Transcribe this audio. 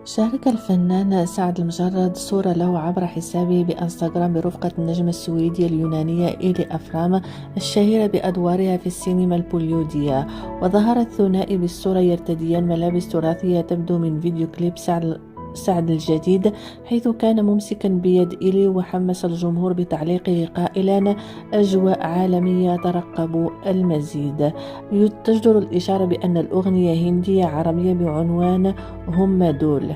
شارك الفنان سعد المجرد صورة له عبر حسابه بإنستغرام برفقة النجمة السويدية اليونانية إيلي أفرام الشهيرة بأدوارها في السينما البوليودية. وظهر الثنائي بالصورة يرتديان ملابس تراثية تبدو من فيديو كليب سعد الجديد، حيث كان ممسكا بيد إيلي وحمس الجمهور بتعليقه قائلا: أجواء عالمية، ترقبوا المزيد. تجدر الإشارة بأن الأغنية هندية عربية بعنوان هم دول.